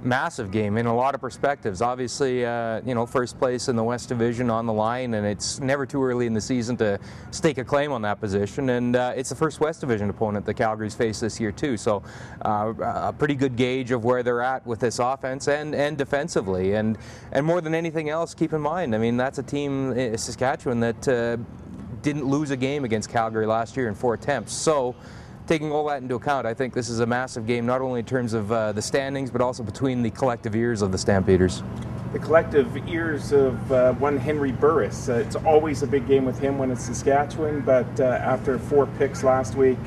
Massive game in a lot of perspectives. Obviously, first place in the West Division on the line, and it's never too early in the season to stake a claim on that position. And it's the first West Division opponent that Calgary's faced this year too. So a pretty good gauge of where they're at with this offense and defensively. And more than anything else, keep in mind, I mean, that's a team, Saskatchewan, that didn't lose a game against Calgary last year in 4 attempts. So taking all that into account, I think this is a massive game, not only in terms of the standings, but also between the collective ears of the Stampeders. The collective ears of one Henry Burris. It's always a big game with him when it's Saskatchewan, but after 4 picks last week,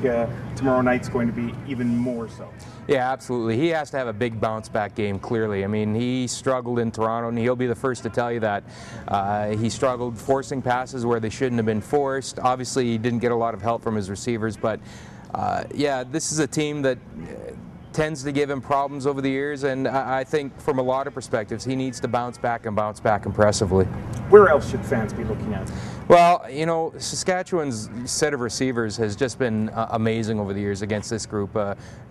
tomorrow night's going to be even more so. Yeah, absolutely. He has to have a big bounce-back game, clearly. I mean, he struggled in Toronto, and he'll be the first to tell you that. He struggled forcing passes where they shouldn't have been forced. Obviously, he didn't get a lot of help from his receivers, but this is a team that tends to give him problems over the years, and I think from a lot of perspectives, he needs to bounce back impressively. Where else should fans be looking at? Well, Saskatchewan's set of receivers has just been amazing over the years against this group.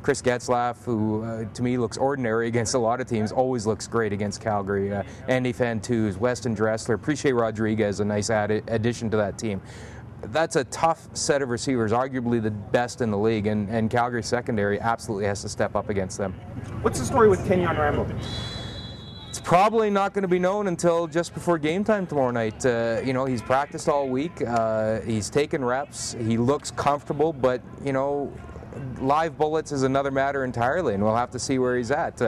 Chris Getzlaff, who to me looks ordinary against a lot of teams, always looks great against Calgary. Andy Fantuz, Weston Dressler, Preche Rodriguez, a nice addition to that team. That's a tough set of receivers, arguably the best in the league, and Calgary's secondary absolutely has to step up against them. What's the story with Kenyon Rambledon? It's probably not going to be known until just before game time tomorrow night. He's practiced all week. He's taken reps. He looks comfortable, but, live bullets is another matter entirely, and we'll have to see where he's at.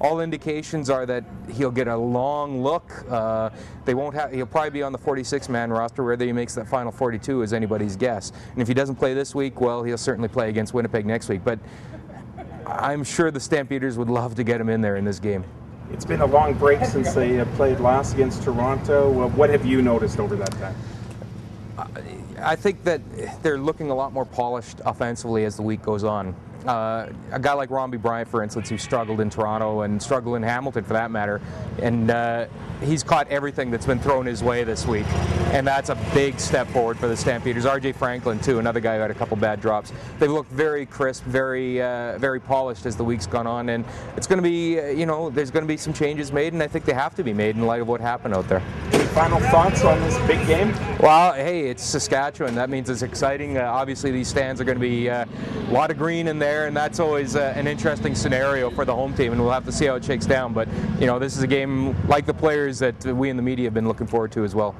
All indications are that he'll get a long look. He'll probably be on the 46-man roster. Whether he makes that final 42 is anybody's guess. And if he doesn't play this week, well, he'll certainly play against Winnipeg next week. But I'm sure the Stampeders would love to get him in there in this game. It's been a long break since they played last against Toronto. What have you noticed over that time? I think that they're looking a lot more polished offensively as the week goes on. A guy like Romby Bryant, for instance, who struggled in Toronto and struggled in Hamilton for that matter, and he's caught everything that's been thrown his way this week, and that's a big step forward for the Stampeders. R.J. Franklin, too, another guy who had a couple bad drops. They've looked very crisp, very polished as the week's gone on, and it's going to be, there's going to be some changes made, and I think they have to be made in light of what happened out there. Any final thoughts on this big game? Well, hey, it's Saskatchewan. That means it's exciting. Obviously, these stands are going to be a lot of green in there, and that's always an interesting scenario for the home team, and we'll have to see how it shakes down. But, this is a game like the players that we in the media have been looking forward to as well.